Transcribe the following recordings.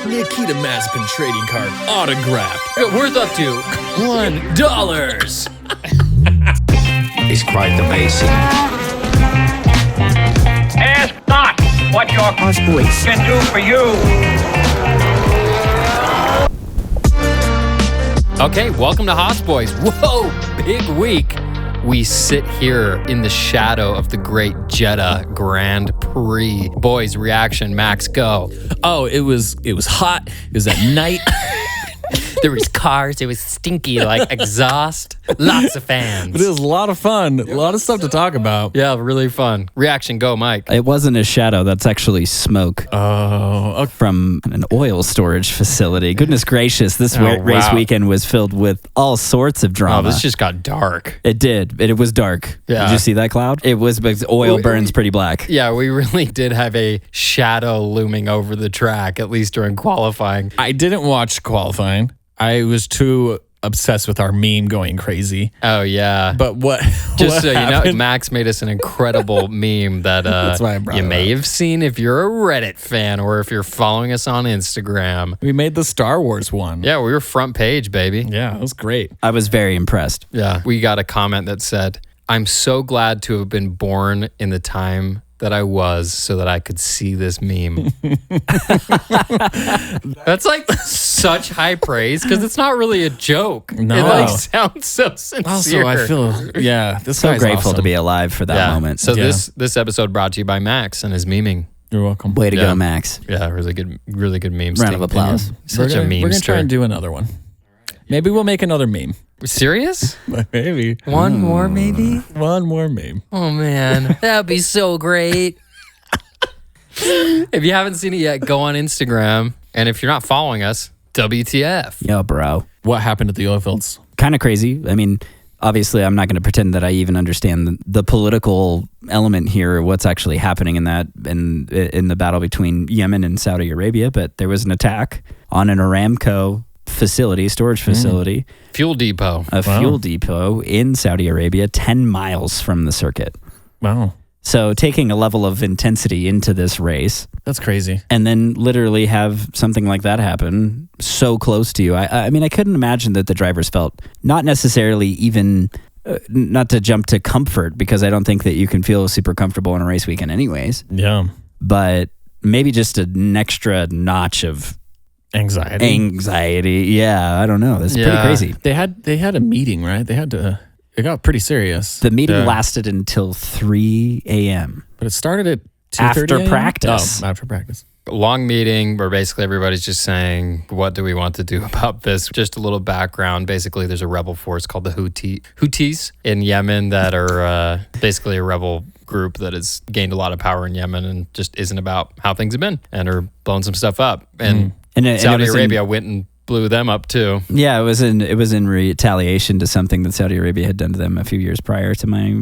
Nikita Mazepin trading card autographed. Worth up to $1. It's quite amazing. Ask not what your Houseboys can do for you. Okay, welcome to Houseboys. Whoa, big week. We sit here in the shadow of the great Jeddah Grand Prix. Boys, reaction, Max, go. Oh, it was hot. It was at night. There was cars. It was stinky, like exhaust. Lots of fans. But it was a lot of fun. A lot of stuff to talk about. Yeah, really fun. Reaction, go, Mike. It wasn't a shadow. That's actually smoke Oh, okay. from an oil storage facility. Goodness gracious, this race wow. weekend was filled with all sorts of Oh, drama. this just got dark. It did. It was dark. Yeah. Did you see that cloud? It was because oil burns pretty black. Yeah, we really did have a shadow looming over the track, at least during qualifying. I didn't watch qualifying. I was too obsessed with our meme going crazy. Oh, yeah. But what Just what so you know, happened? Max made us an incredible meme that That's why I brought you it may up. have seen if you're a Reddit fan or if you're following us on Instagram. We made the Star Wars one. Yeah, we were front page, baby. Yeah, it was great. I was very impressed. Yeah. We got a comment that said, I'm so glad to have been born in the time that I was so that I could see this meme. That's like such high praise because it's not really a joke. No. It like sounds so sincere. Also, I feel, this So guy's grateful awesome. to be alive for that moment. So Yeah. this episode brought to you by Max and his meming. You're welcome. Way to Yeah. go, Max. Yeah, really good meme. Round of applause. Such a meme. We're gonna try and do another one. Maybe we'll make another meme. Serious? Maybe. One more, maybe? One more meme. Oh, man. That'd be so great. If you haven't seen it yet, go on Instagram. And if you're not following us, WTF. Yo, bro. What happened at the oil fields? Kind of crazy. I mean, obviously, I'm not going to pretend that I even understand the political element here, what's actually happening in that, in the battle between Yemen and Saudi Arabia. But there was an attack on an Aramco facility, storage facility, Fuel depot. a fuel depot in Saudi Arabia, 10 miles from the circuit. Wow. So taking a level of intensity into this race That's crazy. and then literally have something like that happen so close to you. I mean, I couldn't imagine that the drivers felt not necessarily even, not to jump to comfort, because I don't think that you can feel super comfortable on a race weekend anyways, Yeah. but maybe just an extra notch of Anxiety. Yeah, I don't know. That's pretty Yeah. crazy. They had a meeting, right? It got pretty serious. The meeting Yeah. lasted until 3 a.m. But it started at 2:30 After a.m.? practice. Oh, after practice. Long meeting where basically everybody's just saying, what do we want to do about this? Just a little background. Basically, there's a rebel force called the Houthis in Yemen that are basically a rebel group that has gained a lot of power in Yemen and just isn't about how things have been and are blowing some stuff up. And And Saudi it was Arabia went and blew them up too. Yeah, it was in retaliation to something that Saudi Arabia had done to them a few years prior to my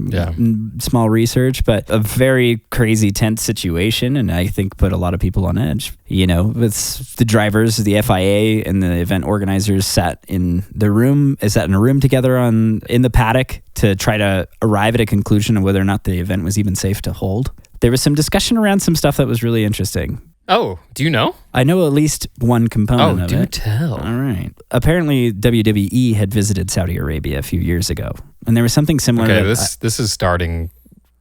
small research, but a very crazy tense situation, and I think put a lot of people on edge. You know, it's the drivers, the FIA, and the event organizers sat in a room together in the paddock to try to arrive at a conclusion of whether or not the event was even safe to hold. There was some discussion around some stuff that was really interesting. Oh, do you know? I know at least one component of do it. tell. All right. Apparently, WWE had visited Saudi Arabia a few years ago, and there was something similar. Okay, that this is starting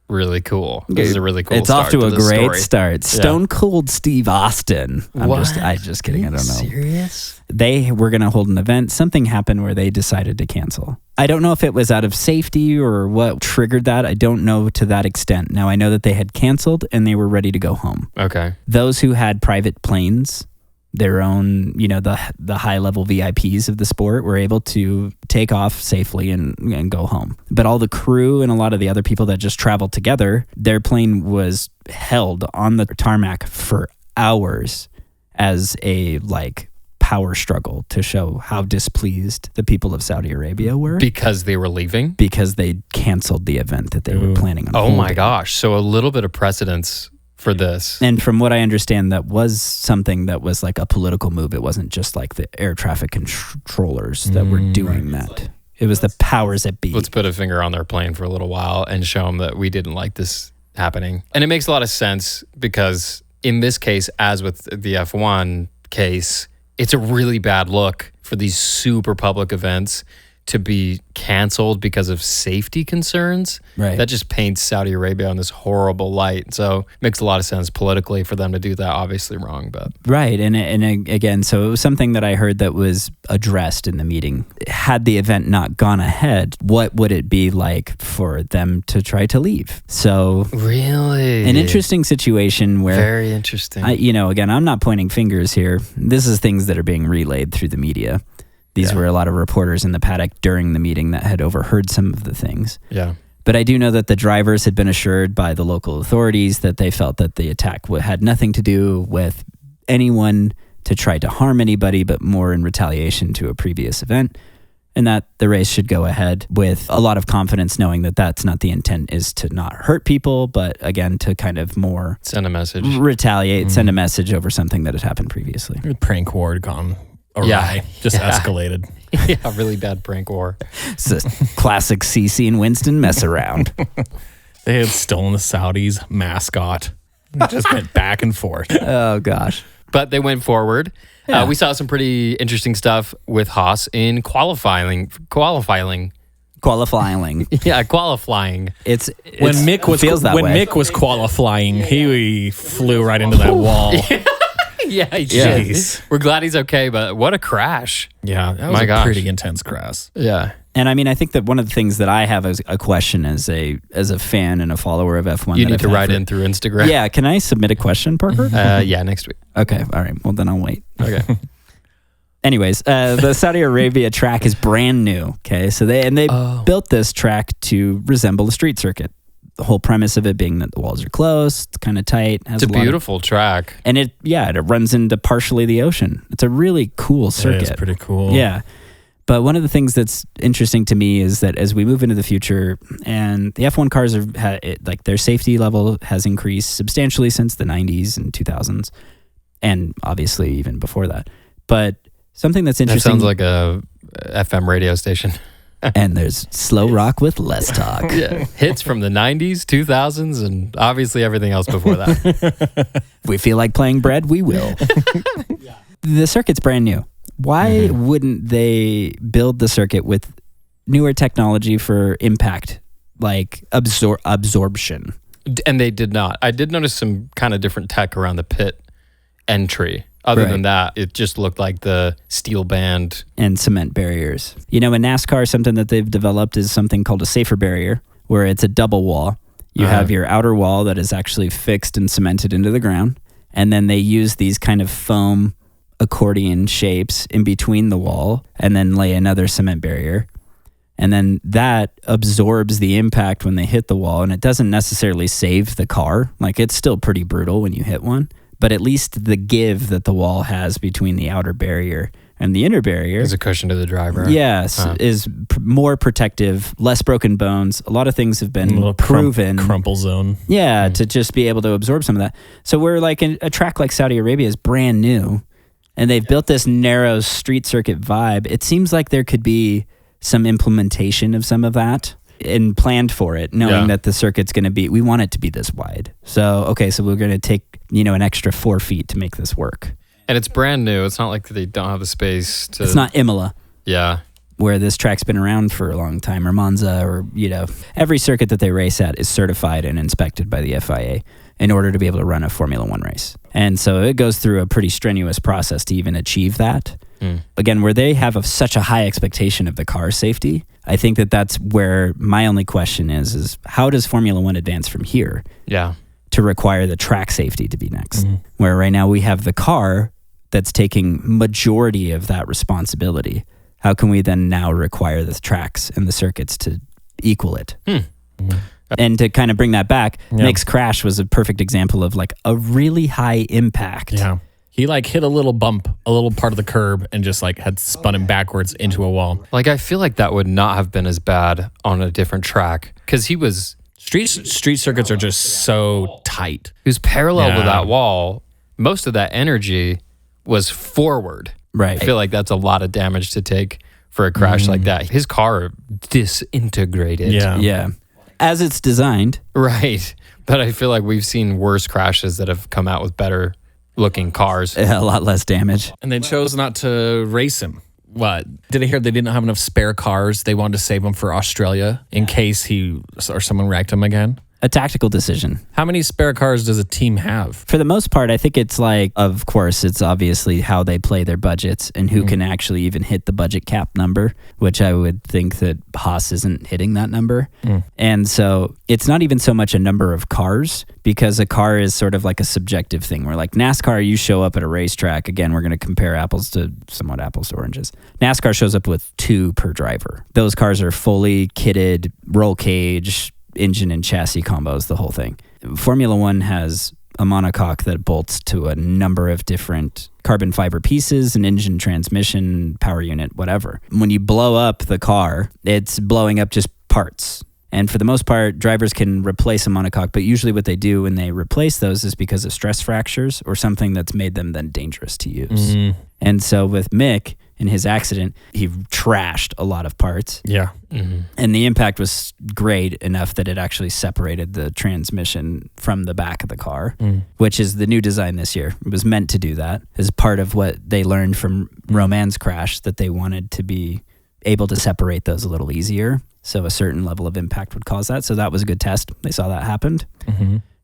really cool. This is a really cool It's start off to a this great story. start. Stone Cold Steve Austin. I'm just kidding. I don't know. Serious? They were going to hold an event. Something happened where they decided to cancel. I don't know if it was out of safety or what triggered that. I don't know to that extent. Now, I know that they had canceled and they were ready to go home. Okay. Those who had private planes, their own, the high-level VIPs of the sport, were able to take off safely and go home. But all the crew and a lot of the other people that just traveled together, their plane was held on the tarmac for hours as a, power struggle to show how displeased the people of Saudi Arabia were. Because they were leaving? Because they canceled the event that they were planning on Oh my holding. gosh. So a little bit of precedence for this. And from what I understand, that was something that was like a political move. It wasn't just like the air traffic controllers that were doing that. It was the powers that be. Let's put a finger on their plane for a little while and show them that we didn't like this happening. And it makes a lot of sense because in this case, as with the F1, case, it's a really bad look for these super public events to be canceled because of safety concerns. Right. That just paints Saudi Arabia in this horrible light. So it makes a lot of sense politically for them to do that. Obviously wrong, but Right. And again, so it was something that I heard that was addressed in the meeting. Had the event not gone ahead, what would it be like for them to try to leave? So really an interesting situation where, very interesting. again, I'm not pointing fingers here. This is things that are being relayed through the media. These were a lot of reporters in the paddock during the meeting that had overheard some of the things. Yeah. But I do know that the drivers had been assured by the local authorities that they felt that the attack had nothing to do with anyone to try to harm anybody, but more in retaliation to a previous event, and that the race should go ahead with a lot of confidence, knowing that that's not the intent, is to not hurt people, but again, to kind of more send a message, retaliate, send a message over something that had happened previously. Prank war had gone awry, just escalated. Yeah, really bad prank war. It's a classic CC and Winston mess around. They had stolen the Saudis' mascot. It just went back and forth. Oh, gosh. But they went forward. Yeah. We saw some pretty interesting stuff with Haas in qualifying. Qualifying. Yeah, qualifying. When Mick was qualifying, he flew right into that wall. Yeah, he did. We're glad he's okay, but what a crash. Yeah, that was a pretty intense crash. Yeah. And I mean, I think that one of the things that I have as a question as a fan and a follower of F1. You need to write in through Instagram. Yeah, can I submit a question, Parker? Yeah, next week. Okay, all right. Well, then I'll wait. Okay. Anyways, the Saudi Arabia track is brand new. Okay, so they built this track to resemble a street circuit. The whole premise of it being that the walls are closed, kind of tight. It's a beautiful track. And it runs into partially the ocean. It's a really cool circuit. It's pretty cool. Yeah. But one of the things that's interesting to me is that as we move into the future, and the F1 cars their safety level has increased substantially since the 90s and 2000s, and obviously even before that. But something that's interesting. That sounds like a FM radio station. And there's slow rock with less talk. Yeah. Hits from the 90s, 2000s, and obviously everything else before that. If we feel like playing bread, we will. The circuit's brand new. Why wouldn't they build the circuit with newer technology for impact, like absorption? And they did not. I did notice some kind of different tech around the pit entry. Other than that, it just looked like the steel band. And cement barriers. In NASCAR, something that they've developed is something called a safer barrier, where it's a double wall. You have your outer wall that is actually fixed and cemented into the ground. And then they use these kind of foam accordion shapes in between the wall and then lay another cement barrier. And then that absorbs the impact when they hit the wall. And it doesn't necessarily save the car. Like, it's still pretty brutal when you hit one. But at least the give that the wall has between the outer barrier and the inner barrier is a cushion to the driver. Yes, is more protective, less broken bones. A lot of things have been proven. Crumple zone. Yeah, to just be able to absorb some of that. So we're like a track like Saudi Arabia is brand new, and they've built this narrow street circuit vibe. It seems like there could be some implementation of some of that and planned for it, knowing that the circuit's going to be, we want it to be this wide. So we're going to take, an extra 4 feet to make this work. And it's brand new. It's not like they don't have the space to. It's not Imola. Yeah. Where this track's been around for a long time, or Monza, or, every circuit that they race at is certified and inspected by the FIA in order to be able to run a Formula One race. And so it goes through a pretty strenuous process to even achieve that. Again, where they have such a high expectation of the car safety, I think that's where my only question is how does Formula One advance from here? Yeah. To require the track safety to be next. Where right now we have the car that's taking majority of that responsibility. How can we then now require the tracks and the circuits to equal it? And to kind of bring that back, Mick's crash was a perfect example of like a really high impact. Yeah. He hit a little bump, a little part of the curb, and just had spun him backwards into a wall. I feel like that would not have been as bad on a different track because he was. Street circuits are just so tight. He was parallel to that wall. Most of that energy was forward. Right. I feel like that's a lot of damage to take for a crash like that. His car disintegrated. Yeah. As it's designed. Right. But I feel like we've seen worse crashes that have come out with better looking cars. A lot less damage. And they chose not to race him. What? Did I hear they didn't have enough spare cars? They wanted to save him for Australia in case he or someone wrecked him again? A tactical decision. How many spare cars does a team have? For the most part, I think it's like, of course, it's obviously how they play their budgets and who can actually even hit the budget cap number, which I would think that Haas isn't hitting that number. And so it's not even so much a number of cars, because a car is sort of like a subjective thing where, like NASCAR, you show up at a racetrack. Again, we're going to compare apples to oranges. NASCAR shows up with 2 per driver. Those cars are fully kitted, roll cage, engine and chassis combos, the whole thing. Formula One has a monocoque that bolts to a number of different carbon fiber pieces, an engine, transmission, power unit, whatever. When you blow up the car, it's blowing up just parts. And for the most part, drivers can replace a monocoque, but usually what they do when they replace those is because of stress fractures or something that's made them then dangerous to use. And so with Mick, in his accident, he trashed a lot of parts. Yeah. And the impact was great enough that it actually separated the transmission from the back of the car, which is the new design this year. It was meant to do that as part of what they learned from Roman's crash, that they wanted to be able to separate those a little easier. So a certain level of impact would cause that. So that was a good test. They saw that happened.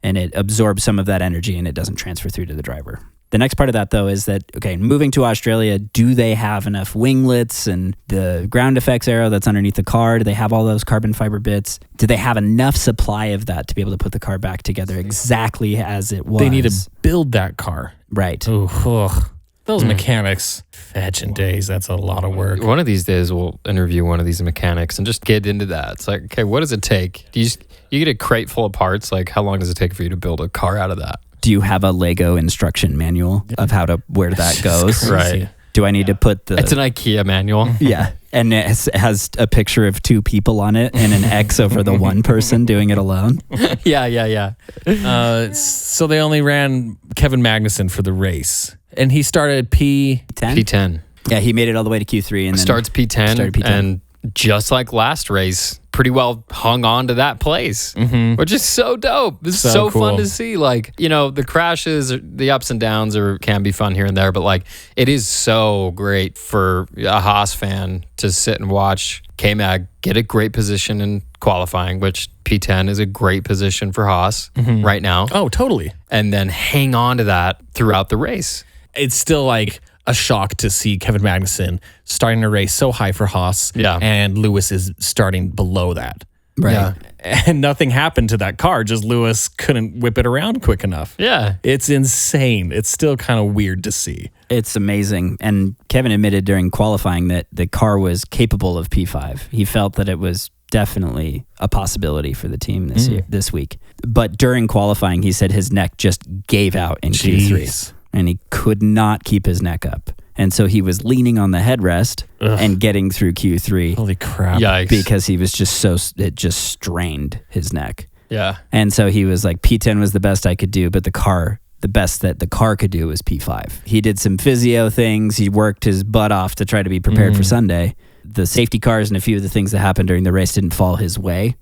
And it absorbs some of that energy and it doesn't transfer through to the driver. The next part of that, though, is that, okay, moving to Australia, do they have enough winglets and the ground effects aero that's underneath the car? Do they have all those carbon fiber bits? Do they have enough supply of that to be able to put the car back together exactly as it was? They need to build that car. Right. Ugh. Those mechanics, fetching days, that's a lot of work. One of these days, we'll interview one of these mechanics and just get into that. It's like, okay, what does it take? You get a crate full of parts. Like, how long does it take for you to build a car out of that? Do you have a Lego instruction manual of where that goes? Right. Do I need to put the... It's an IKEA manual. Yeah. And it has a picture of 2 people on it and an X over the one person doing it alone. Yeah. So they only ran Kevin Magnussen for the race. And he started P10. Yeah, he made it all the way to Q3 and then starts P10, and just like last race, pretty well hung on to that place, which is so dope. It's so cool. fun to see. Like, the crashes, the ups and downs can be fun here and there, but like it is so great for a Haas fan to sit and watch K-Mag get a great position in qualifying, which P10 is a great position for Haas right now. Oh, totally. And then hang on to that throughout the race. It's still like a shock to see Kevin Magnussen starting a race so high for Haas, and Lewis is starting below that. Right. Yeah. And nothing happened to that car. Just Lewis couldn't whip it around quick enough. Yeah. It's insane. It's still kind of weird to see. It's amazing. And Kevin admitted during qualifying that the car was capable of P5. He felt that it was definitely a possibility for the team this week. But during qualifying, he said his neck just gave out in Q3. And he could not keep his neck up. And so he was leaning on the headrest and getting through Q3. Holy crap. Yikes. Because he was just it just strained his neck. Yeah. And so he was like, P10 was the best I could do, but the best that the car could do was P5. He did some physio things. He worked his butt off to try to be prepared for Sunday. The safety cars and a few of the things that happened during the race didn't fall his way.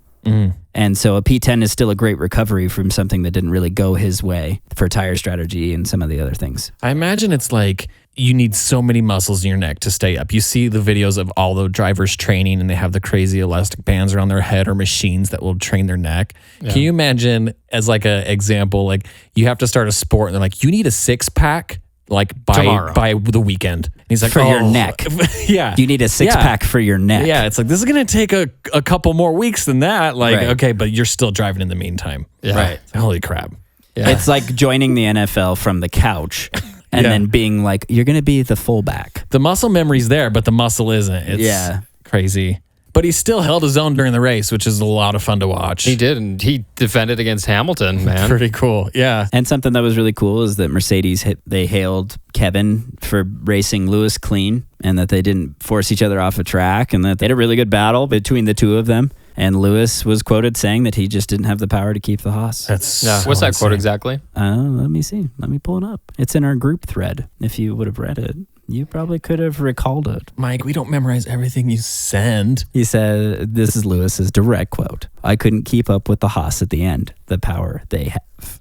And so a P10 is still a great recovery from something that didn't really go his way for tire strategy and some of the other things. I imagine it's like you need so many muscles in your neck to stay up. You see the videos of all the drivers training and they have the crazy elastic bands around their head or machines that will train their neck. Yeah. Can you imagine, as like an example, like you have to start a sport and they're like, you need a 6-pack like by the weekend. And he's like, for your neck. Yeah. You need a 6-pack for your neck. Yeah. It's like, this is going to take a couple more weeks than that. Like, okay, but you're still driving in the meantime. Yeah. Right. Holy crap. Yeah. It's like joining the NFL from the couch and then being like, you're going to be the fullback. The muscle memory's there, but the muscle isn't. It's crazy. But he still held his own during the race, which is a lot of fun to watch. He did, and he defended against Hamilton, man. Pretty cool, yeah. And something that was really cool is that Mercedes they hailed Kevin for racing Lewis clean and that they didn't force each other off a track and that they had a really good battle between the two of them. And Lewis was quoted saying that he just didn't have the power to keep the Haas. That's so What's that insane. quote exactly? Let me see. Let me pull it up. It's in our group thread. If you would have read it, you probably could have recalled it. Mike, we don't memorize everything you send. He said, this is Lewis's direct quote. I couldn't keep up with the Haas at the end. The power they have.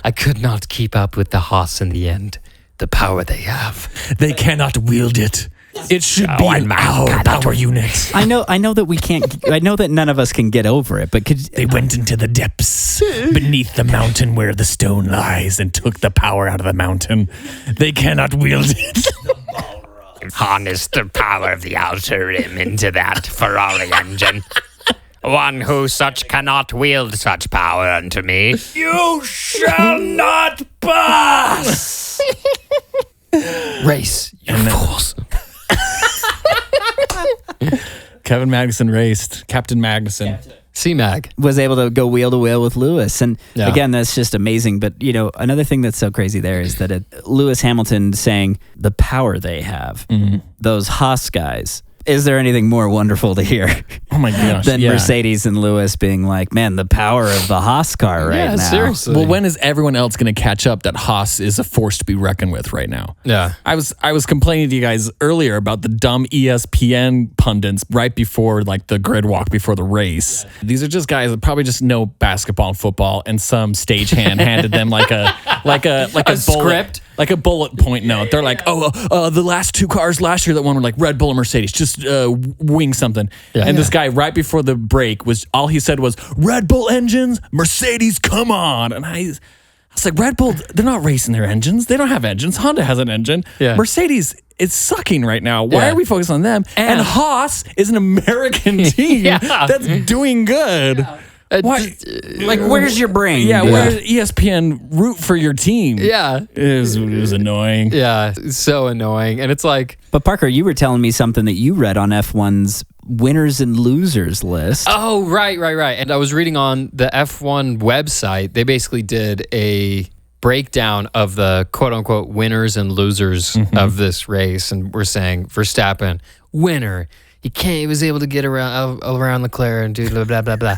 I could not keep up with the Haas in the end. The power they have. They cannot wield it. It should be our power unit. I know that we can't. I know that none of us can get over it. But They went into the depths beneath the mountain where the stone lies and took the power out of the mountain. They cannot wield it. Harness the power of the outer rim into that Ferrari engine. One who such cannot wield such power unto me. You shall not pass. Race, you fools. Kevin Magnussen raced. Captain Magnussen. C-Mag. was able to go wheel to wheel with Lewis. And Yeah. again, that's just amazing. But, another thing that's so crazy there is that Lewis Hamilton saying the power they have, those Haas guys. Is there anything more wonderful to hear Oh my gosh. than yeah. Mercedes and Lewis being like, man, the power of the Haas car right now? Seriously. Well, when is everyone else going to catch up that Haas is a force to be reckoned with right now? Yeah. I was complaining to you guys earlier about the dumb ESPN pundits right before like the grid walk before the race. These are just guys that probably just know basketball and football, and some stagehand handed them like a bullet, script? like a bullet point note. They're like, the last two cars last year that won were like Red Bull and Mercedes. Just wing something. Yeah. And this guy right before the break all he said was Red Bull engines, Mercedes, come on. And I was like, Red Bull, they're not racing their engines. They don't have engines. Honda has an engine. Yeah. Mercedes is sucking right now. Why Yeah. are we focused on them? And Haas is an American team that's doing good. Why? Like, where's your brain? Yeah, dude? where's ESPN root for your team? Yeah. It was annoying. Yeah. So annoying. And it's like, But Parker, you were telling me something that you read on F1's winners and losers list. oh, right. And I was reading on the F1 website, they basically did a breakdown of the quote unquote winners and losers of this race. And we're saying Verstappen, winner. He was able to get around Leclerc and do blah, blah, blah, blah.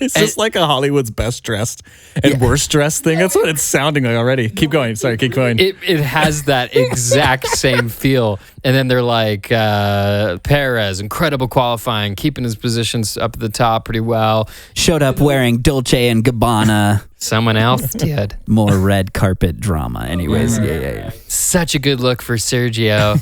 It's just like a Hollywood's best dressed and worst dressed thing. That's what it's sounding like already. Keep going. Sorry, keep going. It has that exact same feel. And then they're like, Perez, incredible qualifying, keeping his positions up at the top pretty well. Showed up wearing Dolce and Gabbana. Someone else did. More red carpet drama. Anyways, yeah. Such a good look for Sergio.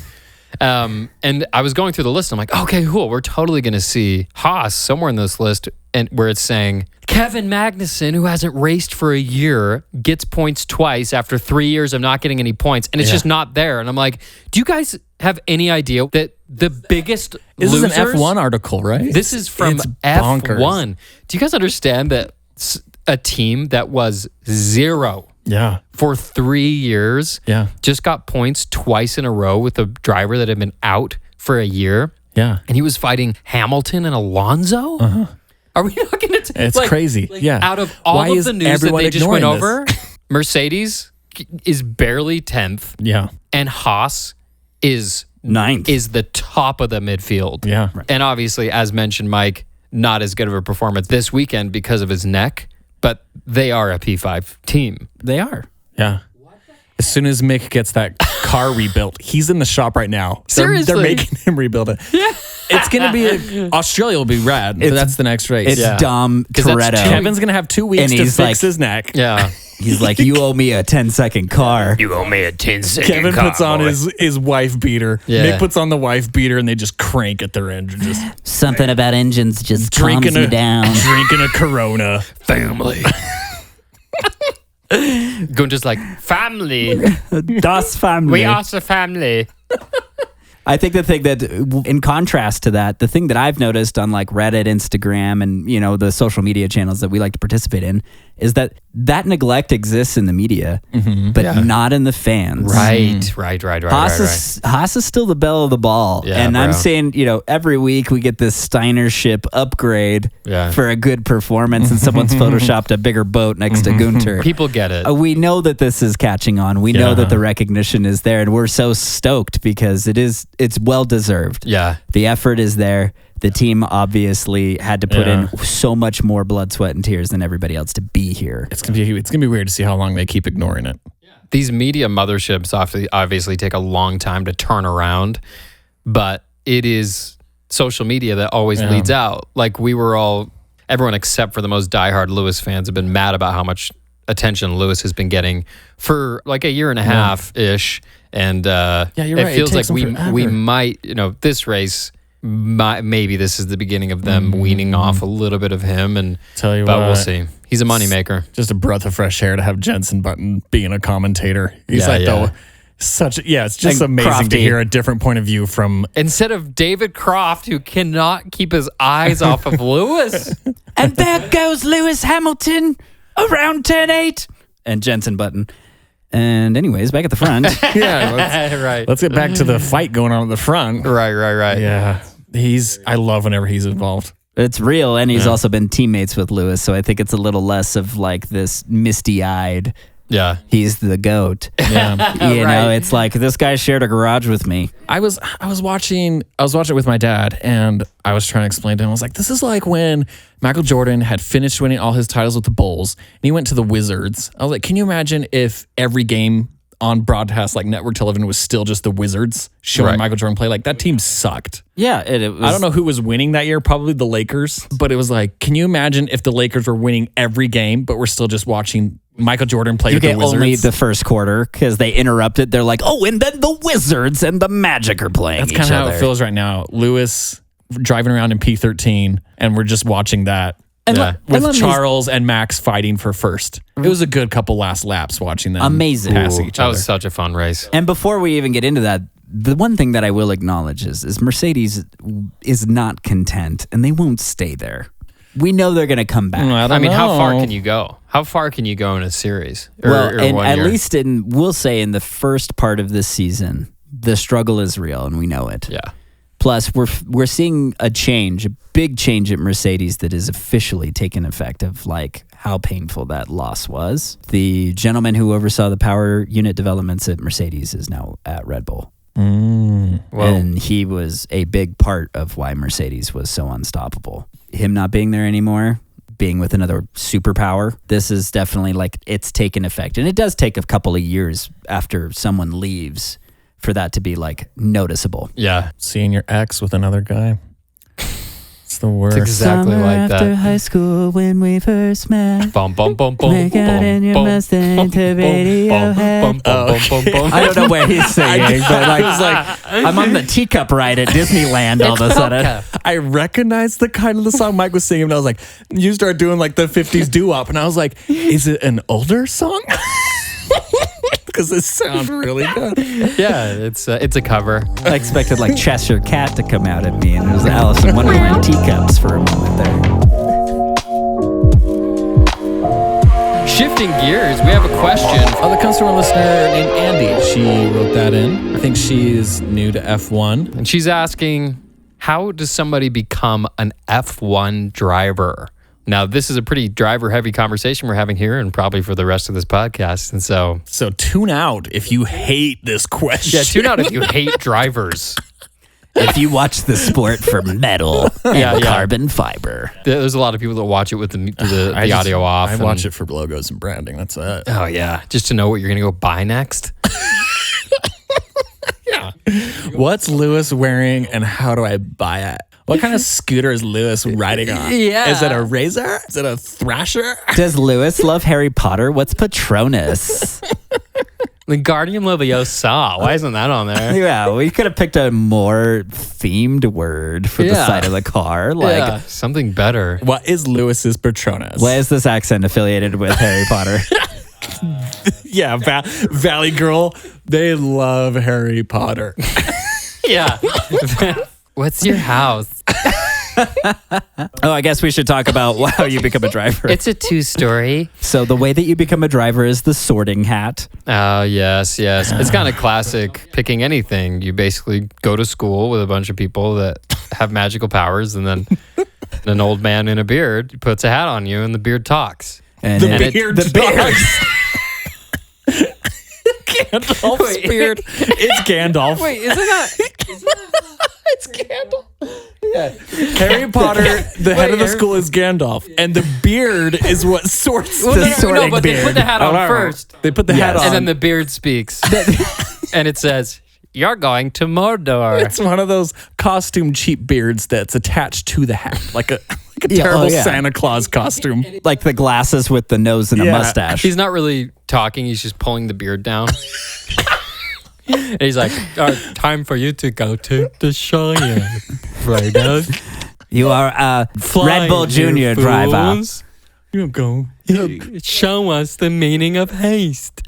And I was going through the list. I'm like, okay, cool. We're totally going to see Haas somewhere in this list, and where it's saying Kevin Magnussen, who hasn't raced for a year, gets points twice after 3 years of not getting any points, and it's just not there. And I'm like, do you guys have any idea that the biggest This losers? is an F1 article, right? This is from It's F1. bonkers. Do you guys understand that a team that was 0 Yeah. for 3 years Yeah. just got points twice in a row with a driver that had been out for a year? Yeah. And he was fighting Hamilton and Alonso? Are we not going to... It's crazy. Yeah. Out of all Why of is the news that everyone they just went ignoring over, Mercedes is barely 10th, Yeah. and Haas is Ninth. the top of the midfield. Yeah. And obviously, as mentioned, Mike, not as good of a performance this weekend because of his neck, but they are a P5 team. They are. Yeah. As soon as Mick gets that car rebuilt, he's in the shop right now. Seriously? They're making him rebuild it. Yeah. It's going to be Australia will be rad. That's the next race. It's Dom 'Cause that's Toretto. Kevin's going to have 2 weeks And to he's fix like- his neck. Yeah. He's like, you owe me a 10-second car. You owe me a 10-second Kevin car, puts on boy. his wife beater. Yeah. Mick puts on the wife beater, and they just crank at their engine, just Something about engines just calms drinking me a down. drinking a Corona. Family. Going just like, family. Das family. We are the family. I think the thing that, in contrast to that, the thing that I've noticed on like Reddit, Instagram, and the social media channels that we like to participate in is that neglect exists in the media, but not in the fans. Right. Haas is still the belle of the ball. Yeah, and I'm bro. saying, every week we get this Steiner ship upgrade Yeah. for a good performance, and someone's photoshopped a bigger boat next to Gunter. People get it. We know that this is catching on. We know that the recognition is there, and we're so stoked because it's well deserved. Yeah. The effort is there. The team obviously had to put in so much more blood, sweat, and tears than everybody else to be here. It's gonna be weird to see how long they keep ignoring it. These media motherships obviously take a long time to turn around, but it is social media that always leads out. Like everyone except for the most diehard Lewis fans have been mad about how much attention Lewis has been getting for like a year and a half ish. And you're it right. feels It like takes them we forever. might, this race, maybe this is the beginning of them weaning off a little bit of him. And Tell you but what, we'll see. He's a moneymaker. Just a breath of fresh air to have Jensen Button being a commentator. He's it's just And amazing to Crofty. hear a different point of view from. Instead of David Croft, who cannot keep his eyes off of Lewis. And there goes Lewis Hamilton around turn 8. And Jensen Button. And anyways, back at the front. Right. Let's get back to the fight going on at the front. Right. Yeah, I love whenever he's involved. It's real, and he's also been teammates with Lewis, so I think it's a little less of like this misty-eyed, Yeah. he's the GOAT. Yeah. You know, it's like, this guy shared a garage with me. I was watching it with my dad, and I was trying to explain to him. I was like, this is like when Michael Jordan had finished winning all his titles with the Bulls, and he went to the Wizards. I was like, can you imagine if every game on broadcast like network television was still just the Wizards showing Michael Jordan play? Like, that team sucked. Yeah, it was. I don't know who was winning that year, probably the Lakers, but it was like, can you imagine if the Lakers were winning every game, but we're still just watching Michael Jordan play You with the get Wizards? only the first quarter because they interrupted. They're like, oh, and then the Wizards and the Magic are playing That's each kind of other. how it feels right now. Lewis driving around in P13, and we're just watching that. With Charles and Max fighting for first. It was a good couple last laps watching them Amazing. pass each That other. was such a fun race. And before we even get into that, the one thing that I will acknowledge is Mercedes is not content, and they won't stay there. We know they're going to come back. I mean, how far can you go? How far can you go in a series? Or and one at year? least we'll say in the first part of this season, the struggle is real, and we know it. Yeah. Plus, we're seeing a big change at Mercedes that is officially taken effect of like how painful that loss was. The gentleman who oversaw the power unit developments at Mercedes is now at Red Bull. And he was a big part of why Mercedes was so unstoppable. Him not being there anymore, being with another superpower, this is definitely like it's taken effect. And it does take a couple of years after someone leaves for that to be like noticeable. Yeah. Seeing your ex with another guy. It's the worst. It's exactly Summer like after that. high school when we first met. Bum, bum, bum, bum, Make out bum, in your bum, Mustang bum, to bum, Radiohead. bum, bum, bum, bum, bum. I don't know what he's saying, but like, I'm on the teacup ride at Disneyland all of a sudden. I recognized the kind of the song Mike was singing, and I was like, you start doing like the 50s doo-wop, and I was like, is it an older song? Because it sounds really good. Yeah, it's a cover. I expected like Cheshire Cat to come out at me, and it was Alice in Wonderland teacups for a moment there. Shifting gears, we have a question. Oh, that comes from a listener named Andy. She wrote that in. I think she is new to F1. And she's asking, how does somebody become an F1 driver? Now, this is a pretty driver-heavy conversation we're having here and probably for the rest of this podcast. And so tune out if you hate this question. yeah, tune out if you hate drivers. If you watch the sport for metal and carbon fiber. There's a lot of people that watch it with the audio off. I watch it for logos and branding. That's it. Oh, yeah. Just to know what you're going to go buy next. What's Lewis wearing and how do I buy it? What kind of scooter is Lewis riding on? Yeah. Is it a Razor? Is it a Thrasher? Does Lewis love Harry Potter? What's Patronus? Wingardium Leviosa. Why isn't that on there? Yeah, we could have picked a more themed word for the Yeah. side of the car. Like, Yeah, something better. What is Lewis's Patronus? why is this accent affiliated with Harry Potter? Yeah, Valley Girl. They love Harry Potter. Yeah. What's your house? Oh, I guess we should talk about how you become a driver. It's a 2-story. So the way that you become a driver is the sorting hat. Oh, yes. It's kind of classic picking anything. You basically go to school with a bunch of people that have magical powers, and then an old man in a beard puts a hat on you, and the beard talks. And The beard talks. Gandalf's beard. It's Gandalf. Wait, isn't that... It's Gandalf. Yeah. Harry Potter, the head of the school is Gandalf, and the beard is what sorts Well, the no, sorting but beard. they put the hat on first. They put the hat on. And then the beard speaks. And it says, you're going to Mordor. It's one of those costume cheap beards that's attached to the hat, like a terrible Santa Claus costume. Like the glasses with the nose and a mustache. He's not really talking. He's just pulling the beard down. And he's like, time for you to go to the Shire, Freddy. You are a Red Bull Junior driver. You go. Show us the meaning of haste.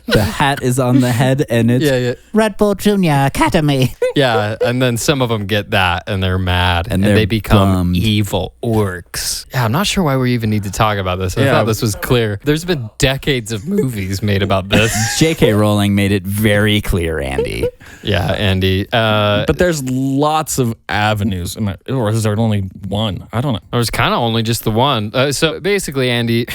The hat is on the head and it's Red Bull Junior Academy. Yeah, and then some of them get that and they're mad and they become bummed. evil orcs. Yeah, I'm not sure why we even need to talk about this. I thought this was clear. There's been decades of movies made about this. J.K. Rowling made it very clear, Andy. Yeah, Andy. But there's lots of avenues, or is there only one? I don't know. There's kind of only just the one. So basically, Andy,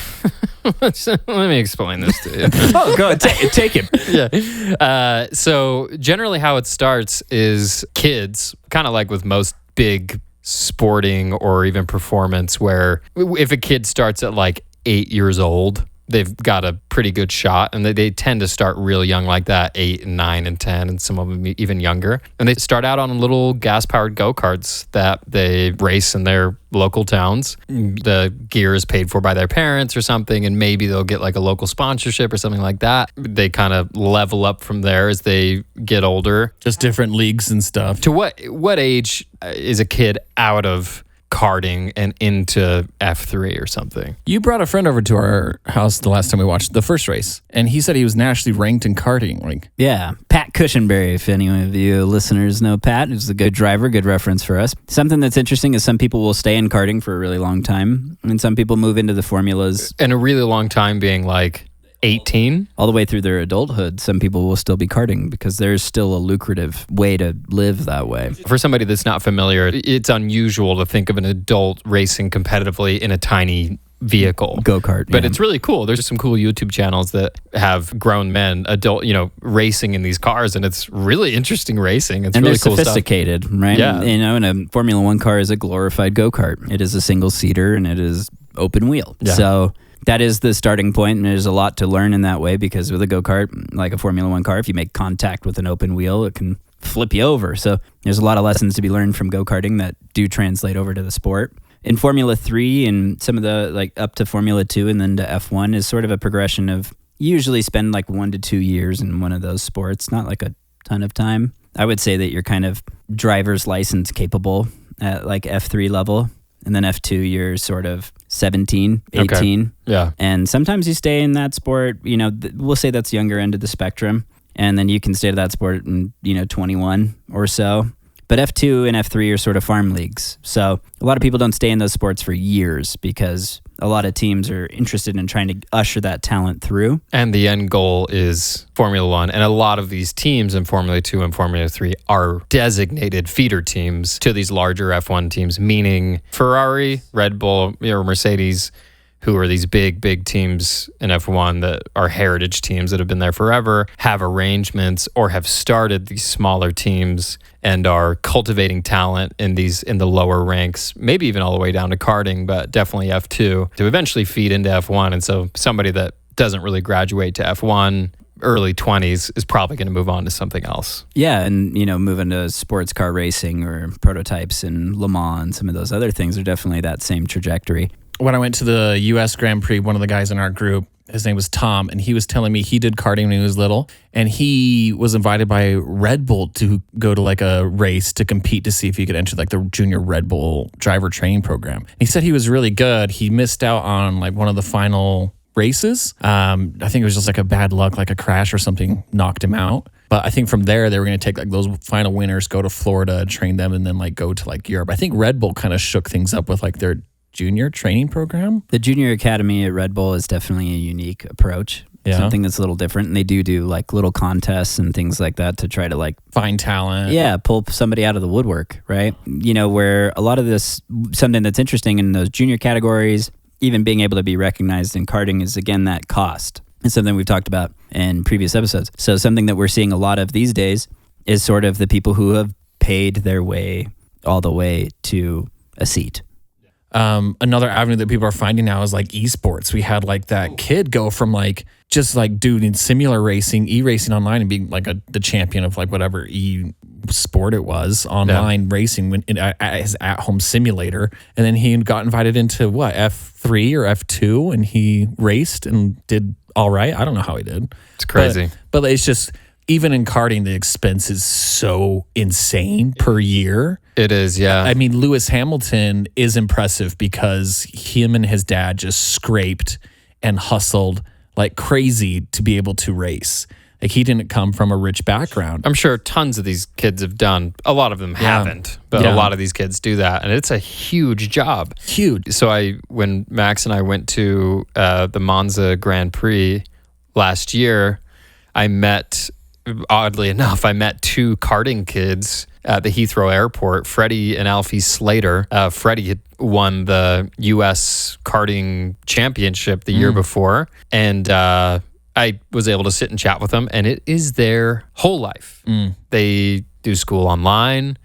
let me explain this to you. Oh, go ahead. Take it. Yeah. So generally how it starts is kids, kind of like with most big sporting or even performance, where if a kid starts at like 8 years old, they've got a pretty good shot, and they tend to start real young like that, 8 and 9 and 10, and some of them even younger. And they start out on little gas-powered go-karts that they race in their local towns. The gear is paid for by their parents or something, and maybe they'll get like a local sponsorship or something like that. They kind of level up from there as they get older. Just different leagues and stuff. To what age is a kid out of karting and into F3 or something? You brought a friend over to our house the last time we watched the first race, and he said he was nationally ranked in karting. Like, yeah, Pat Cushenberry, if any of you listeners know Pat, who's a good driver, good reference for us. Something that's interesting is some people will stay in karting for a really long time, and some people move into the formulas. And a really long time being like 18? All the way through their adulthood, some people will still be karting because there's still a lucrative way to live that way. For somebody that's not familiar, it's unusual to think of an adult racing competitively in a tiny vehicle. Go-kart. But it's really cool. There's some cool YouTube channels that have grown men, racing in these cars, and it's really interesting racing. It's and really they're cool sophisticated, stuff. Right? Yeah. And a Formula One car is a glorified go-kart. It is a single-seater and it is open wheel. Yeah. So that is the starting point, and there's a lot to learn in that way because with a go-kart, like a Formula One car, if you make contact with an open wheel, it can flip you over. So there's a lot of lessons to be learned from go-karting that do translate over to the sport. In Formula 3 and some of the, like up to Formula 2 and then to F1 is sort of a progression of usually spend like 1 to 2 years in one of those sports, not like a ton of time. I would say that you're kind of driver's license capable at like F3 level. And then F2, you're sort of 17, 18. Okay. Yeah. And sometimes you stay in that sport, we'll say that's the younger end of the spectrum. And then you can stay to that sport in, 21 or so. But F2 and F3 are sort of farm leagues. So a lot of people don't stay in those sports for years because a lot of teams are interested in trying to usher that talent through. And the end goal is Formula One. And a lot of these teams in Formula 2 and Formula 3 are designated feeder teams to these larger F1 teams, meaning Ferrari, Red Bull, or Mercedes, who are these big teams in F1 that are heritage teams that have been there forever, have arrangements or have started these smaller teams and are cultivating talent in the lower ranks, maybe even all the way down to karting, but definitely F2 to eventually feed into F1. And so somebody that doesn't really graduate to F1 early 20s is probably going to move on to something else. Yeah, and move into sports car racing or prototypes and Le Mans and some of those other things are definitely that same trajectory. When I went to the U.S. Grand Prix, one of the guys in our group, his name was Tom, and he was telling me he did karting when he was little, and he was invited by Red Bull to go to like a race to compete to see if he could enter like the junior Red Bull driver training program. He said he was really good. He missed out on like one of the final races. I think it was just like a bad luck, like a crash or something knocked him out. But I think from there, they were going to take like those final winners, go to Florida, train them, and then like go to like Europe. I think Red Bull kind of shook things up with like their junior training program. The junior academy at Red Bull is definitely a unique approach. Yeah. Something that's a little different. And they do like little contests and things like that to try to like find talent. Yeah, pull somebody out of the woodwork, right? Where a lot of this, something that's interesting in those junior categories, even being able to be recognized in karting is again that cost. It's something we've talked about in previous episodes. So something that we're seeing a lot of these days is sort of the people who have paid their way all the way to a seat. Another avenue that people are finding now is like esports. We had like that kid go from like just like doing simular racing, e-racing online, and being like the champion of like whatever sport it was online racing when his at-home simulator. And then he got invited into what, F3 or F2, and he raced and did all right. I don't know how he did. It's crazy. But it's just, even in karting, the expense is so insane per year. It is, yeah. I mean, Lewis Hamilton is impressive because him and his dad just scraped and hustled like crazy to be able to race. Like, he didn't come from a rich background. I'm sure tons of these kids have done. A lot of them haven't, but a lot of these kids do that, and it's a huge job. Huge. So when Max and I went to the Monza Grand Prix last year, oddly enough, I met two karting kids at the Heathrow Airport, Freddy and Alfie Slater. Freddy had won the U.S. karting championship the year before, and I was able to sit and chat with them, and it is their whole life. They do school online.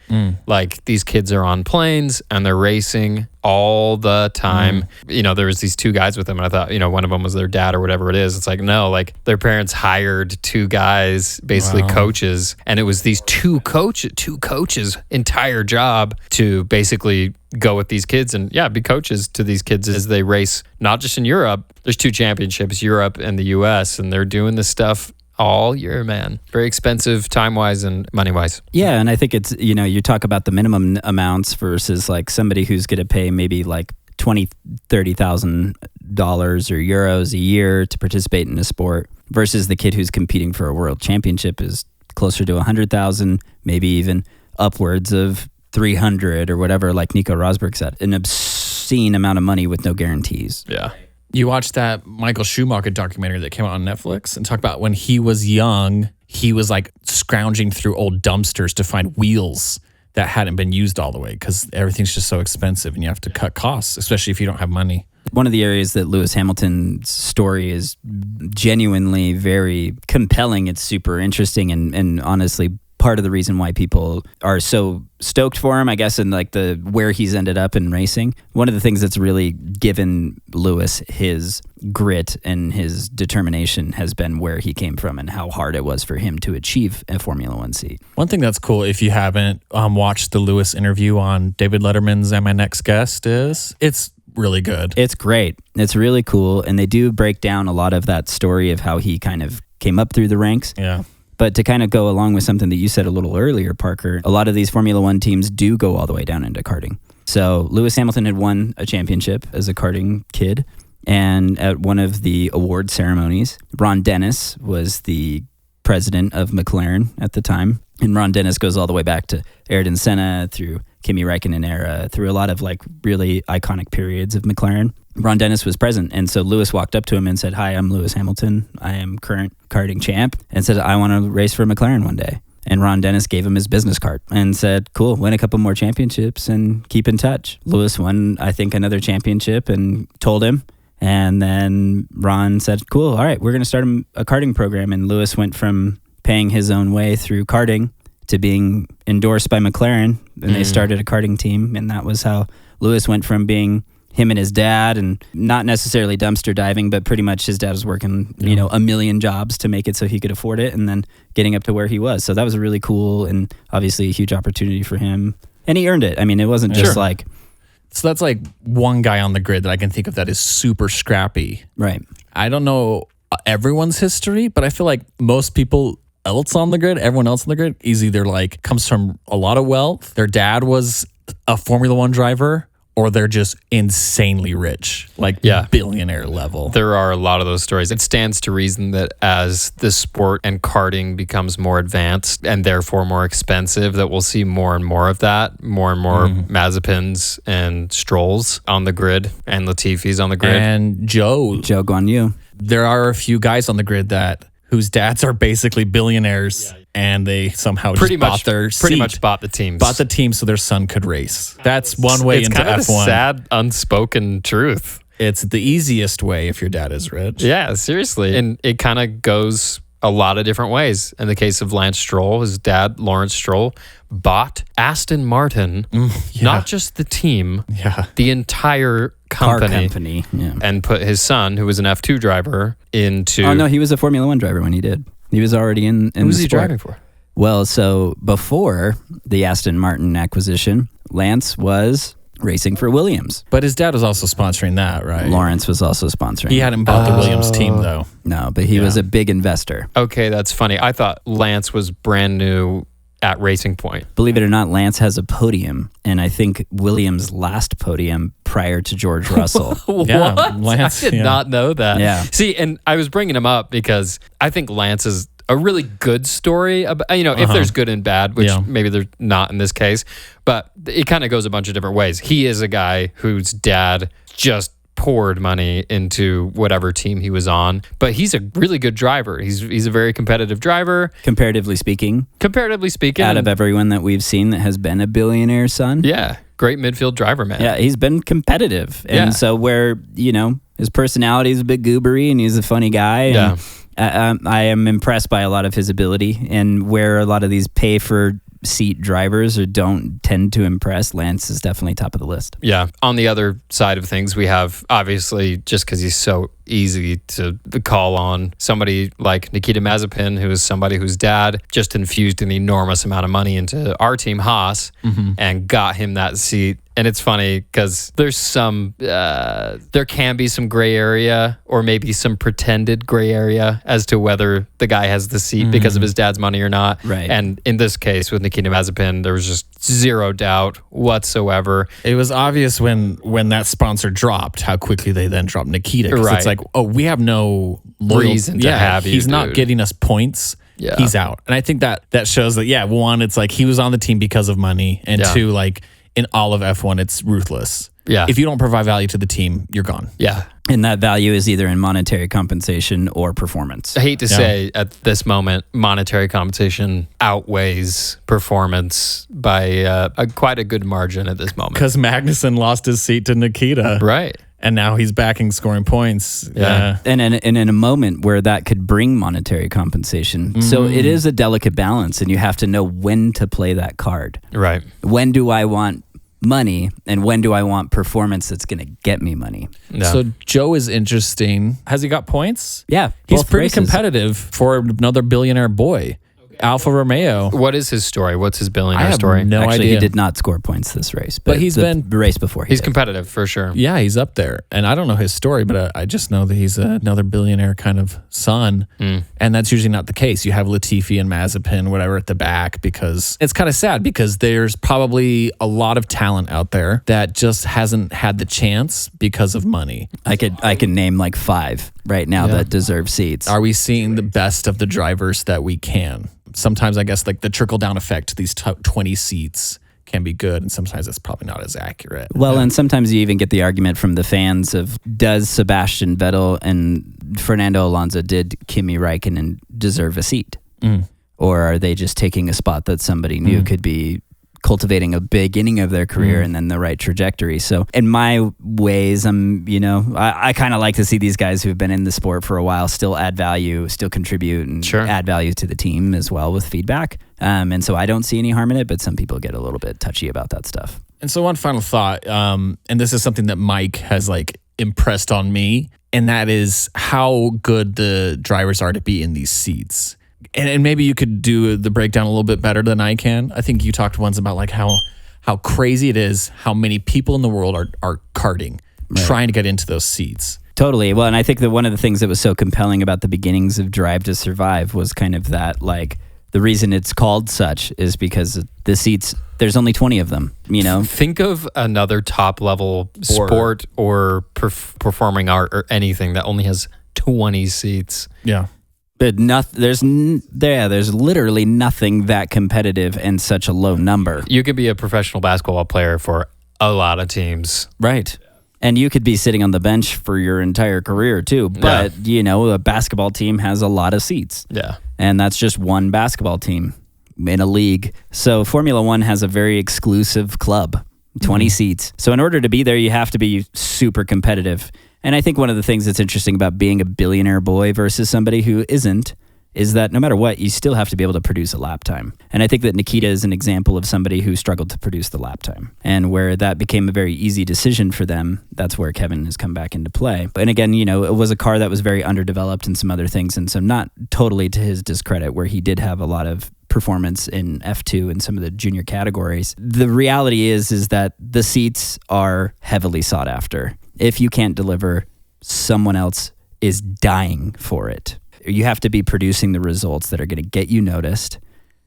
Like, these kids are on planes and they're racing all the time. There was these two guys with them, and I thought, one of them was their dad or whatever it is. It's like, no, like, their parents hired two guys, basically coaches, and it was these two coaches entire job to basically go with these kids and be coaches to these kids as they race, not just in Europe. There's two championships, Europe and the US, and they're doing this stuff all year, man. Very expensive time-wise and money-wise. Yeah, and I think it's, you talk about the minimum amounts versus like somebody who's going to pay maybe like $20,000-$30,000 or euros a year to participate in a sport versus the kid who's competing for a world championship is closer to 100,000, maybe even upwards of 300 or whatever, like Nico Rosberg said. An obscene amount of money with no guarantees. Yeah. You watched that Michael Schumacher documentary that came out on Netflix and talked about when he was young, he was like scrounging through old dumpsters to find wheels that hadn't been used all the way because everything's just so expensive and you have to cut costs, especially if you don't have money. One of the areas that Lewis Hamilton's story is genuinely very compelling. It's super interesting and honestly part of the reason why people are so stoked for him, I guess, and like where he's ended up in racing. One of the things that's really given Lewis his grit and his determination has been where he came from and how hard it was for him to achieve a Formula One seat. One thing that's cool, if you haven't watched the Lewis interview on David Letterman's And My Next Guest it's really good. It's great. It's really cool. And they do break down a lot of that story of how he kind of came up through the ranks. Yeah. But to kind of go along with something that you said a little earlier, Parker, a lot of these Formula One teams do go all the way down into karting. So Lewis Hamilton had won a championship as a karting kid. And at one of the award ceremonies, Ron Dennis was the president of McLaren at the time. And Ron Dennis goes all the way back to Ayrton Senna, through Kimi Räikkönen era, through a lot of like really iconic periods of McLaren. Ron Dennis was present, and so Lewis walked up to him and said, "Hi, I'm Lewis Hamilton. I am current karting champ," and said, "I want to race for McLaren one day." And Ron Dennis gave him his business card and said, "Cool, win a couple more championships and keep in touch." Lewis won, I think, another championship and told him. And then Ron said, "Cool, all right, we're going to start a karting program." And Lewis went from paying his own way through karting to being endorsed by McLaren. And they started a karting team. And that was how Lewis went from being him and his dad, and not necessarily dumpster diving, but pretty much his dad was working, a million jobs to make it so he could afford it, and then getting up to where he was. So that was a really cool and obviously a huge opportunity for him. And he earned it. I mean, it wasn't just like... So that's like one guy on the grid that I can think of that is super scrappy. Right. I don't know everyone's history, but I feel like most people else on the grid, everyone else on the grid, is either like comes from a lot of wealth, their dad was a Formula One driver, or they're just insanely rich, like billionaire level. There are a lot of those stories. It stands to reason that as the sport and karting becomes more advanced and therefore more expensive, that we'll see more and more of that, more and more Mazepins and Strolls on the grid and Latifis on the grid. And Joe Guan Yu. There are a few guys on the grid whose dads are basically billionaires. And they somehow pretty much bought the teams. Bought the team so their son could race. That's one way into F1. It's kind of a sad, unspoken truth. It's the easiest way if your dad is rich. Yeah, seriously. And it kind of goes a lot of different ways. In the case of Lance Stroll, his dad, Lawrence Stroll, bought Aston Martin, not just the team, the entire company, and put his son, who was an F2 driver, into... Oh, no, he was a Formula One driver when he did. He was already in Who was the he sport. driving for? Well, so before the Aston Martin acquisition, Lance was racing for Williams. But his dad was also sponsoring that, right? Lawrence was also sponsoring. He hadn't bought the Williams team, though. No, but he was a big investor. Okay, that's funny. I thought Lance was brand new at Racing Point. Believe it or not, Lance has a podium, and I think Williams' last podium prior to George Russell. Yeah, What? Lance, I did not know that. Yeah. See, and I was bringing him up because I think Lance is a really good story about, if there's good and bad, which maybe there's not in this case, but it kind of goes a bunch of different ways. He is a guy whose dad just poured money into whatever team he was on, but he's a really good driver. He's a very competitive driver. Comparatively speaking, Out of everyone that we've seen that has been a billionaire son. Yeah. Great midfield driver, man. Yeah, he's been competitive. And so where, his personality is a bit goobery and he's a funny guy. Yeah. And I am impressed by a lot of his ability, and where a lot of these pay for seat drivers or don't tend to impress, Lance is definitely top of the list. Yeah. On the other side of things, we have, obviously, just because he's so easy to call on, somebody like Nikita Mazepin, who is somebody whose dad just infused an enormous amount of money into our team, Haas, and got him that seat. And it's funny because there's there can be some gray area, or maybe some pretended gray area, as to whether the guy has the seat because of his dad's money or not. Right. And in this case with Nikita Mazepin, there was just zero doubt whatsoever. It was obvious when that sponsor dropped how quickly they then dropped Nikita. 'Cause Right. It's like, oh, we have no reason to have you. He's not dude. getting us points. Yeah. He's out. And I think that shows that, one, it's like he was on the team because of money. And two, like in all of F1, it's ruthless. Yeah. If you don't provide value to the team, you're gone. Yeah. And that value is either in monetary compensation or performance. I hate to say at this moment, monetary compensation outweighs performance by quite a good margin at this moment. Because Magnussen lost his seat to Nikita. Right. And now he's backing scoring points. Yeah. And in a moment where that could bring monetary compensation. So it is a delicate balance, and you have to know when to play that card. Right. When do I want money, and when do I want performance that's going to get me money? Yeah. So Joe is interesting. Has he got points? Yeah. He's both pretty races. competitive for another billionaire boy. Alfa Romeo. What is his story? What's his I billionaire have story? no Actually, idea. he did not score points this race, But he's the been- race before. He's did. competitive for sure. Yeah, he's up there. And I don't know his story, but I just know that he's another billionaire kind of son. And that's usually not the case. You have Latifi and Mazepin, whatever, at the back, because it's kind of sad because there's probably a lot of talent out there that just hasn't had the chance because of money. I can name like 5 right now that deserve seats. Are we seeing the best of the drivers that we can? Sometimes I guess like the trickle down effect to these 20 seats can be good, and sometimes it's probably not as accurate. Well, and sometimes you even get the argument from the fans of, does Sebastian Vettel and Fernando Alonso, did Kimi Räikkönen deserve a seat? Or are they just taking a spot that somebody new could be cultivating a beginning of their career and then the right trajectory? So in my ways, I kind of like to see these guys who've been in the sport for a while still add value, still contribute, and add value to the team as well with feedback. And so I don't see any harm in it, but some people get a little bit touchy about that stuff. And so one final thought, and this is something that Mike has like impressed on me, and that is how good the drivers are to be in these seats. And maybe you could do the breakdown a little bit better than I can. I think you talked once about like how crazy it is, how many people in the world are karting, trying to get into those seats. Totally. Well, and I think that one of the things that was so compelling about the beginnings of Drive to Survive was kind of that, like, the reason it's called such is because the seats, there's only 20 of them, Think of another top level sport or performing art or anything that only has 20 seats. Yeah. But there's literally nothing that competitive and such a low number. You could be a professional basketball player for a lot of teams. Right. And you could be sitting on the bench for your entire career too. But, a basketball team has a lot of seats. Yeah. And that's just one basketball team in a league. So Formula One has a very exclusive club, 20 seats. So in order to be there, you have to be super competitive. And I think one of the things that's interesting about being a billionaire boy versus somebody who isn't is that no matter what, you still have to be able to produce a lap time. And I think that Nikita is an example of somebody who struggled to produce the lap time. And where that became a very easy decision for them, that's where Kevin has come back into play. And again, it was a car that was very underdeveloped and some other things. And so not totally to his discredit, where he did have a lot of performance in F2 and some of the junior categories. The reality is that the seats are heavily sought after. If you can't deliver, someone else is dying for it. You have to be producing the results that are going to get you noticed.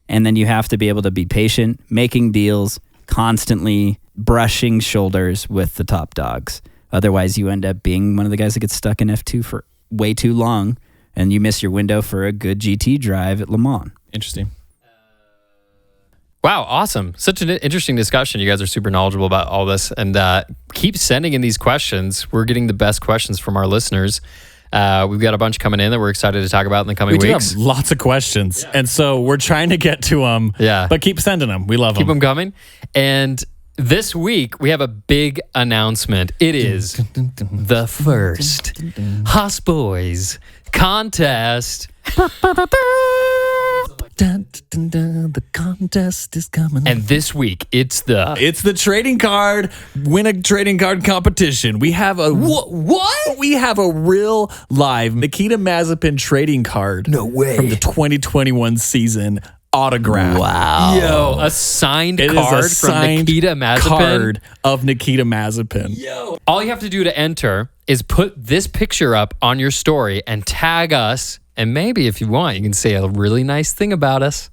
And then you have to be able to be patient, making deals, constantly brushing shoulders with the top dogs. Otherwise, you end up being one of the guys that gets stuck in F2 for way too long, and you miss your window for a good GT drive at Le Mans. Interesting. Wow, awesome. Such an interesting discussion. You guys are super knowledgeable about all this. And keep sending in these questions. We're getting the best questions from our listeners. We've got a bunch coming in that we're excited to talk about in the coming weeks. We do have lots of questions. Yeah. And so we're trying to get to them. Yeah. But keep sending them. We love them. Keep them coming. And this week, we have a big announcement. It is the first Haas Boys contest. The contest is coming. And this week, it's the trading card, win a trading card competition. We have a what? We have a real live Nikita Mazepin trading card. No way. From the 2021 season. Autograph. Wow. Yo, a signed card from Nikita Mazepin. Card of Nikita Mazepin. Yo. All you have to do to enter is put this picture up on your story and tag us. And maybe if you want, you can say a really nice thing about us.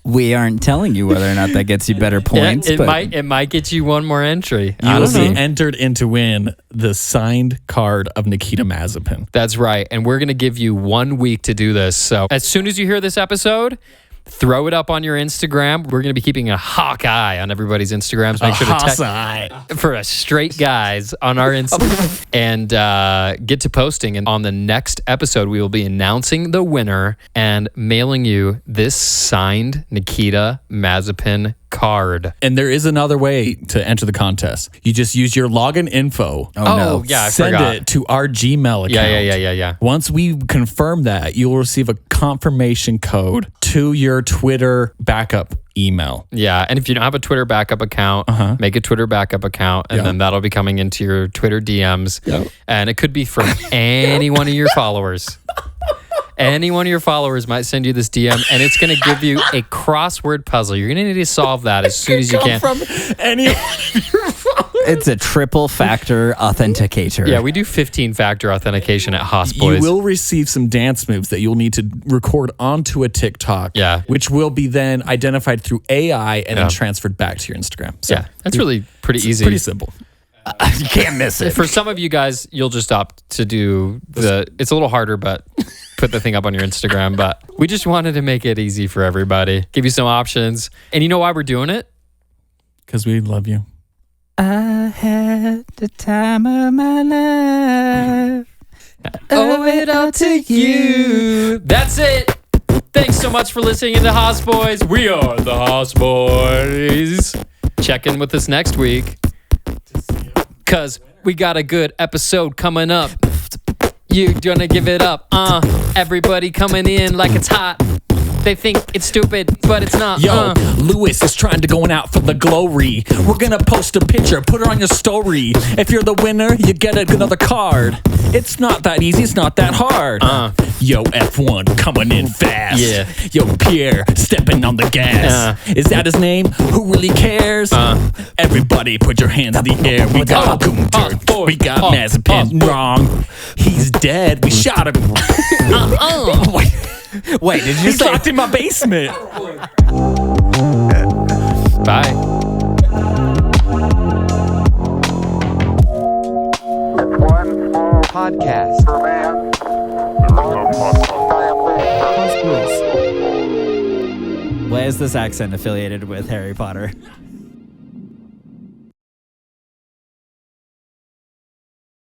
We aren't telling you whether or not that gets you better points. Yeah, it might get you one more entry. You will be entered in to win the signed card of Nikita Mazepin. That's right. And we're going to give you 1 week to do this. So as soon as you hear this episode, throw it up on your Instagram. We're going to be keeping a hawk eye on everybody's Instagrams. Make sure to for us straight guys on our Instagram and get to posting. And on the next episode, we will be announcing the winner and mailing you this signed Nikita Mazepin card. And there is another way to enter the contest. You just use your login info. Oh no. Yeah, I Send forgot. it to our Gmail account. Yeah. Once we confirm that, you'll receive a confirmation code to your Twitter backup email. Yeah, and if you don't have a Twitter backup account, make a Twitter backup account, and then that'll be coming into your Twitter DMs. Yep. And it could be from any one of your followers. Any one of your followers might send you this DM, and it's going to give you a crossword puzzle. You're going to need to solve that as soon as you can. From any of your followers. It's a triple factor authenticator. Yeah, we do 15-factor authentication at Haas Boys. You will receive some dance moves that you'll need to record onto a TikTok, which will be then identified through AI and then transferred back to your Instagram. So that's really pretty easy. Pretty simple. You can't miss it. For some of you guys, you'll just opt to do it's a little harder, but put the thing up on your Instagram. But we just wanted to make it easy for everybody, give you some options. And you know why we're doing it? Because we love you. I had the time of my life. Owe it all to you. That's it. Thanks so much for listening to the Haas Boys. We are the Haas Boys. Check in with us next week, because we got a good episode coming up. You gonna give it up. Everybody coming in like it's hot. They think it's stupid, but it's not. Yo, Lewis is trying to going out for the glory. We're gonna post a picture, put it on your story. If you're the winner, you get another card. It's not that easy, it's not that hard. Yo, F1 coming in fast. Yeah. Yo, Pierre stepping on the gas. Is that his name? Who really cares? Everybody put your hands in the air. We got Gunter. We got Mazepin. Wrong. He's dead. We shot him. Wait, did you He's locked in my basement. Bye. One small podcast for man. Why is this accent affiliated with Harry Potter?